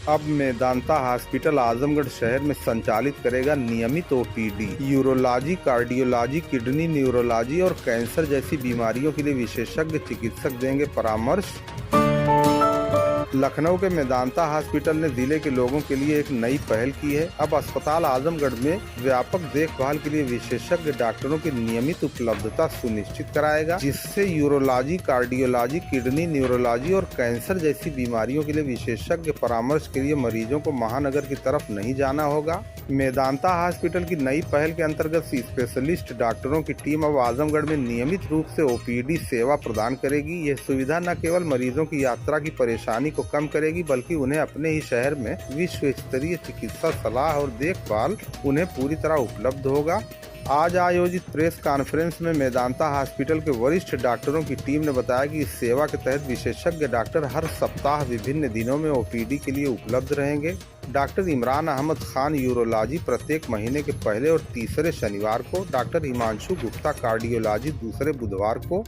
अब मेदांता हॉस्पिटल आजमगढ़ शहर में संचालित करेगा नियमित OPD. Urology, cardiology, kidney, neurology और कैंसर जैसी बीमारियों के लिए विशेषज्ञ चिकित्सक देंगे परामर्श। लखनऊ के मेदांता हॉस्पिटल ने जिले के लोगों के लिए एक नई पहल की है। अब अस्पताल आजमगढ़ में व्यापक देखभाल के लिए विशेषज्ञ डॉक्टरों की नियमित उपलब्धता सुनिश्चित कराएगा, जिससे यूरोलॉजी, कार्डियोलॉजी, किडनी, न्यूरोलॉजी और कैंसर जैसी बीमारियों के लिए विशेषज्ञ परामर्श के लिए मरीजों को महानगर की तरफ नहीं जाना होगा। मेदांता हॉस्पिटल की नई पहल के अंतर्गत स्पेशलिस्ट डॉक्टरों की टीम अब आजमगढ़ में नियमित रूप से ओपीडी सेवा प्रदान करेगी। यह सुविधा न केवल मरीजों की यात्रा की परेशानी को कम करेगी, बल्कि उन्हें अपने ही शहर में विश्व स्तरीय चिकित्सा सलाह और देखभाल उन्हें पूरी तरह उपलब्ध होगा। आज आयोजित प्रेस कॉन्फ्रेंस में मेदांता हॉस्पिटल के वरिष्ठ डॉक्टरों की टीम ने बताया कि इस सेवा के तहत विशेषज्ञ डॉक्टर हर सप्ताह विभिन्न दिनों में ओपीडी के लिए उपलब्ध रहेंगे। डॉक्टर इमरान अहमद खान यूरोलॉजी प्रत्येक महीने के पहले और तीसरे शनिवार को, डॉक्टर हिमांशु गुप्ता कार्डियोलॉजी दूसरे बुधवार को,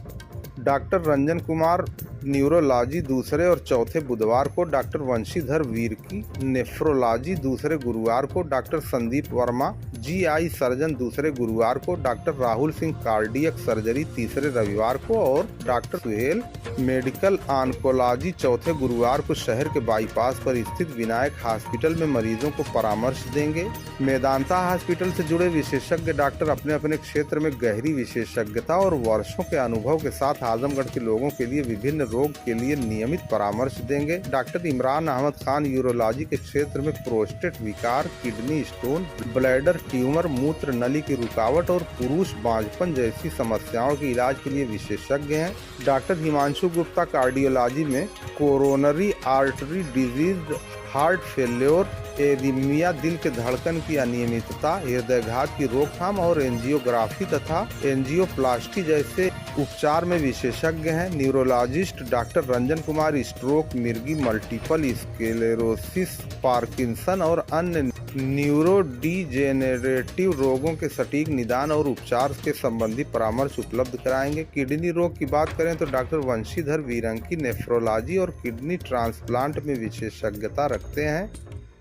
डॉक्टर रंजन कुमार न्यूरोलॉजी दूसरे और चौथे बुधवार को, डॉक्टर वंशीधर वीरकी नेफ्रोलॉजी दूसरे गुरुवार को, doctor Sandeep Verma GI surgeon दूसरे गुरुवार को, doctor Rahul Singh cardiac surgery तीसरे रविवार को और डॉक्टर सुहेल मेडिकल ऑन्कोलॉजी चौथे गुरुवार को शहर के बाईपास पर स्थित विनायक हॉस्पिटल में मरीजों को परामर्श देंगे। मेदांता हॉस्पिटल से जुड़े विशेषज्ञ डॉक्टर अपने अपने क्षेत्र में गहरी विशेषज्ञता और वर्षों के अनुभव के साथ आजमगढ़ के लोगों के लिए विभिन्न रोग के लिए नियमित परामर्श देंगे। डॉक्टर इमरान अहमद खान यूरोलॉजी के क्षेत्र में प्रोस्टेट विकार, किडनी स्टोन, ब्लैडर ट्यूमर, मूत्र नली की रुकावट और पुरुष बांझपन जैसी समस्याओं के इलाज के लिए विशेषज्ञ हैं। डॉक्टर हिमांशु गुप्ता कार्डियोलॉजी में coronary artery disease, heart failure, arrhythmia, दिल के धड़कन की अनियमितता, हृदयघात की रोकथाम और एंजियोग्राफी तथा एंजियोप्लास्टी जैसे उपचार में विशेषज्ञ हैं। Neurologist doctor Ranjan Kumar stroke, मिर्गी, मल्टीपल स्क्लेरोसिस, पार्किंसन और अन्य न्यूरो डिजेनेरेटिव रोगों के सटीक निदान और उपचार के संबंधी परामर्श उपलब्ध कराएंगे। किडनी रोग की बात करें तो डॉक्टर वंशीधर वीरंकी नेफ्रोलॉजी और किडनी ट्रांसप्लांट में विशेषज्ञता रखते हैं,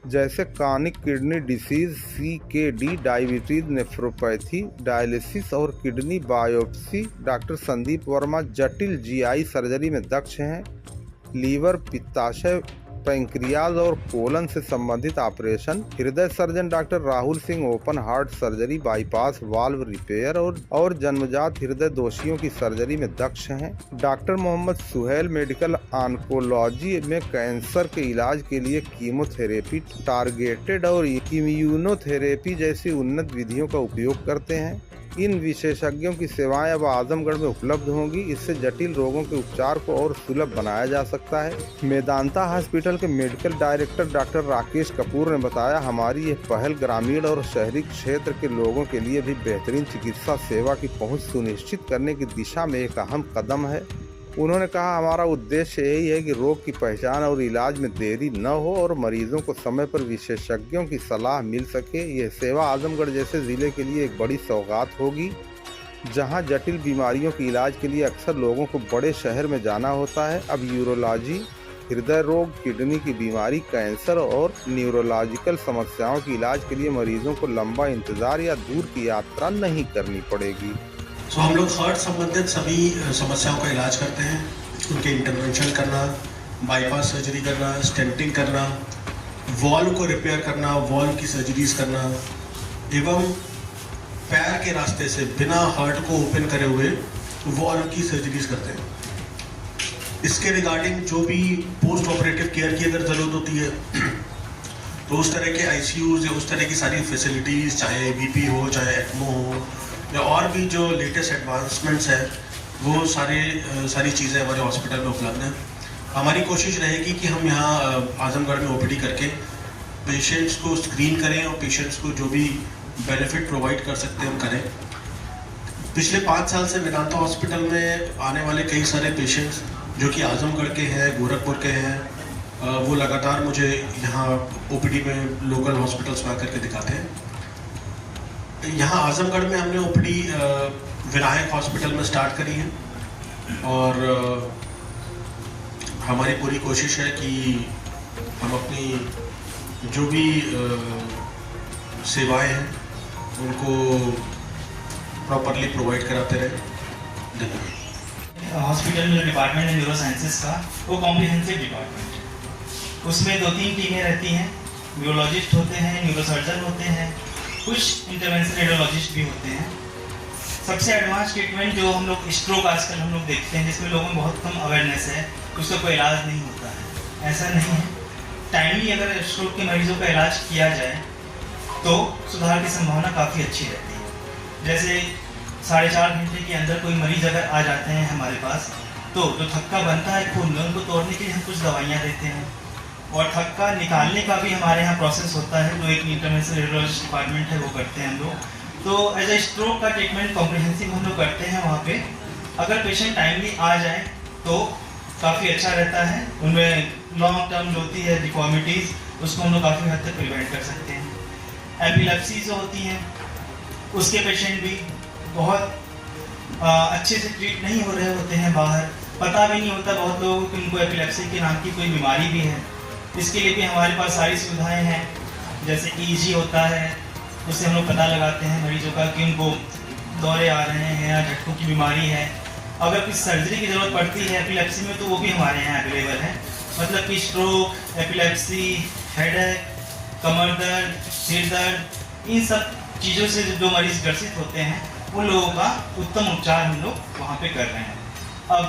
जैसे chronic kidney disease, CKD, diabetes, nephropathy, dialysis और kidney biopsy. Doctor Sandeep Verma जटिल GI सर्जरी में दक्ष हैं। लीवर, पित्ताशय, पैंक्रियाज और कोलन से संबंधित ऑपरेशन। हृदय surgeon doctor Rahul Singh open heart surgery, bypass valve repair और जन्मजात हृदय दोषियों की सर्जरी में दक्ष हैं। Doctor Mohammad Suhail medical oncology में कैंसर के इलाज के लिए कीमोथेरेपी, टारगेटेड और इम्यूनोथेरेपी जैसी उन्नत विधियों का उपयोग करते हैं। इन विशेषज्ञों की सेवाएं अब आजमगढ़ में उपलब्ध होंगी। इससे जटिल रोगों के उपचार को और सुलभ बनाया जा सकता है। मेदांता हॉस्पिटल के medical director doctor Rakesh Kapoor ने बताया, हमारी यह पहल ग्रामीण और शहरी क्षेत्र के लोगों के लिए भी बेहतरीन चिकित्सा सेवा की पहुंच सुनिश्चित करने की दिशा में एक अहम कदम है। उन्होंने कहा, हमारा उद्देश्य यही है कि रोग की पहचान और इलाज में देरी न हो और मरीजों को समय पर विशेषज्ञों की सलाह मिल सके। यह सेवा आजमगढ़ जैसे ज़िले के लिए एक बड़ी सौगात होगी, जहां जटिल बीमारियों के इलाज के लिए अक्सर लोगों को बड़े शहर में जाना होता है। अब यूरोलॉजी, हृदय रोग, किडनी की बीमारी, कैंसर और न्यूरोलॉजिकल समस्याओं के इलाज के लिए मरीजों को लंबा इंतजार या दूर की यात्रा नहीं करनी पड़ेगी। तो हम लोग हार्ट संबंधित सभी समस्याओं का इलाज करते हैं। उनके इंटरवेंशन करना, बाईपास सर्जरी करना, स्टेंटिंग करना, वॉल्व को रिपेयर करना, वॉल्व की सर्जरीज करना एवं पैर के रास्ते से बिना हार्ट को ओपन करे हुए वॉल्व की सर्जरीज करते हैं। इसके रिगार्डिंग जो भी पोस्ट ऑपरेटिव केयर की अगर ज़रूरत होती है तो उस तरह के ICUs या उस तरह की सारी फैसिलिटीज़, चाहे BP हो, चाहे ECMO हो या और भी जो लेटेस्ट एडवांसमेंट्स हैं, वो सारी चीज़ें हमारे हॉस्पिटल में उपलब्ध हैं। हमारी कोशिश रहेगी कि हम यहाँ आजमगढ़ में OPD करके पेशेंट्स को स्क्रीन करें और पेशेंट्स को जो भी बेनिफिट प्रोवाइड कर सकते हैं हम करें। पिछले 5 साल से मेदांता हॉस्पिटल में आने वाले कई सारे पेशेंट्स जो कि आजमगढ़ के हैं, गोरखपुर के हैं, वो लगातार मुझे यहाँ OPD में लोकल हॉस्पिटल्स में आकर के दिखाते हैं। यहाँ आजमगढ़ में हमने OPD विनायक हॉस्पिटल में स्टार्ट करी है और हमारी पूरी कोशिश है कि हम अपनी जो भी सेवाएं हैं उनको प्रॉपरली प्रोवाइड कराते रहे। धन्यवाद। हॉस्पिटल में जो डिपार्टमेंट है न्यूरो साइंसेज का, वो कॉम्प्रिहेंसिव डिपार्टमेंट है। उसमें 2-3 टीमें रहती हैं। न्यूरोलॉजिस्ट होते हैं, न्यूरोसर्जन होते हैं, कुछ इंटरवेंशन रेडियोलॉजिस्ट भी होते हैं। सबसे एडवांस ट्रीटमेंट जो हम लोग स्ट्रोक आजकल हम लोग देखते हैं, जिसमें लोगों में बहुत कम अवेयरनेस है, उसका कोई इलाज नहीं होता है। ऐसा नहीं है। टाइमली अगर स्ट्रोक के मरीजों का इलाज किया जाए तो सुधार की संभावना काफ़ी अच्छी रहती है। जैसे 4.5 घंटे के अंदर कोई मरीज अगर आ जाते हैं हमारे पास, तो जो थक्का बनता है खून में, उनको तोड़ने के लिए हम कुछ दवाइयाँ देते हैं, और थक्का निकालने का भी हमारे यहाँ प्रोसेस होता है, जो एक इंटरवेंशनल रेडियोलॉजिस्ट डिपार्टमेंट है वो करते हैं हम लोग। तो एज ए स्ट्रोक का ट्रीटमेंट कॉम्प्रिहेंसिव हम लोग करते हैं वहाँ पे। अगर पेशेंट टाइमली आ जाए तो काफ़ी अच्छा रहता है। उनमें लॉन्ग टर्म जो होती है डिफॉर्मिटीज़, उसको हम लोग काफ़ी हद तक प्रिवेंट कर सकते हैं। एपिलेप्सी जो होती हैं, उसके पेशेंट भी बहुत अच्छे से ट्रीट नहीं हो रहे होते हैं बाहर, पता भी नहीं होता बहुत लोगों को कि उनको एपिलेप्सी के नाम की कोई बीमारी भी है। इसके लिए भी हमारे पास सारी सुविधाएं हैं, जैसे EEG होता है, उससे हम लोग पता लगाते हैं मरीजों का कि उनको दौरे आ रहे हैं या झटकों की बीमारी है। अगर कुछ सर्जरी की ज़रूरत पड़ती है एपिलेप्सी में, तो वो भी हमारे यहाँ अवेलेबल है। मतलब कि स्ट्रोक, एपिलेप्सी, हेडेक, कमर दर्द, सिर दर्द, इन सब चीज़ों से जो मरीज ग्रसित होते हैं, उन लोगों का उत्तम उपचार हम लोग वहाँ पे कर रहे हैं। अब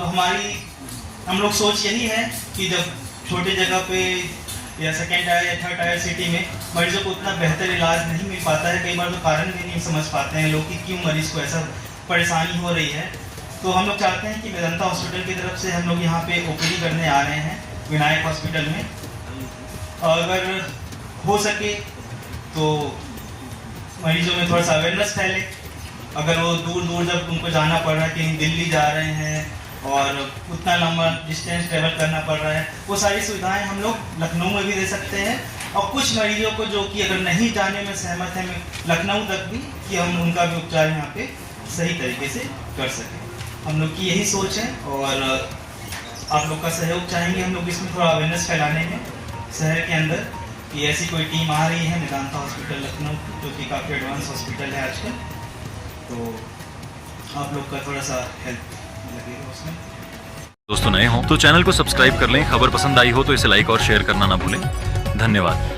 हम लोग सोच यही है कि जब छोटे जगह पे या सेकेंड टायर या थर्ड टायर सिटी में मरीजों को उतना बेहतर इलाज नहीं मिल पाता है, कई बार तो कारण भी नहीं समझ पाते हैं लोग कि क्यों मरीज को ऐसा परेशानी हो रही है, तो हम लोग चाहते हैं कि वेदांता हॉस्पिटल की तरफ से हम लोग यहाँ पे OPD करने आ रहे हैं विनायक हॉस्पिटल में। अगर हो सके तो मरीजों में थोड़ा सा अवेयरनेस फैले। अगर वो दूर दूर जब उनको जाना पड़ रहा है, कहीं दिल्ली जा रहे हैं और उतना लंबा डिस्टेंस ट्रेवल करना पड़ रहा है, वो सारी सुविधाएं हम लोग लखनऊ में भी दे सकते हैं। और कुछ मरीजों को जो कि अगर नहीं जाने में सहमत है लखनऊ तक भी, कि हम उनका भी उपचार यहाँ पे सही तरीके से कर सकें। हम लोग की यही सोच है और आप लोग का सहयोग चाहेंगे हम लोग इसमें थोड़ा अवेयरनेस फैलाने में शहर के अंदर, कि ऐसी कोई टीम आ रही है वेदांता हॉस्पिटल लखनऊ, जो कि काफ़ी एडवांस हॉस्पिटल है आजकल, तो आप लोग का थोड़ा सा हेल्प लगेगा उसमें। दोस्तों नए हो तो चैनल को सब्सक्राइब कर लें, खबर पसंद आई हो तो इसे लाइक और शेयर करना ना भूलें। धन्यवाद।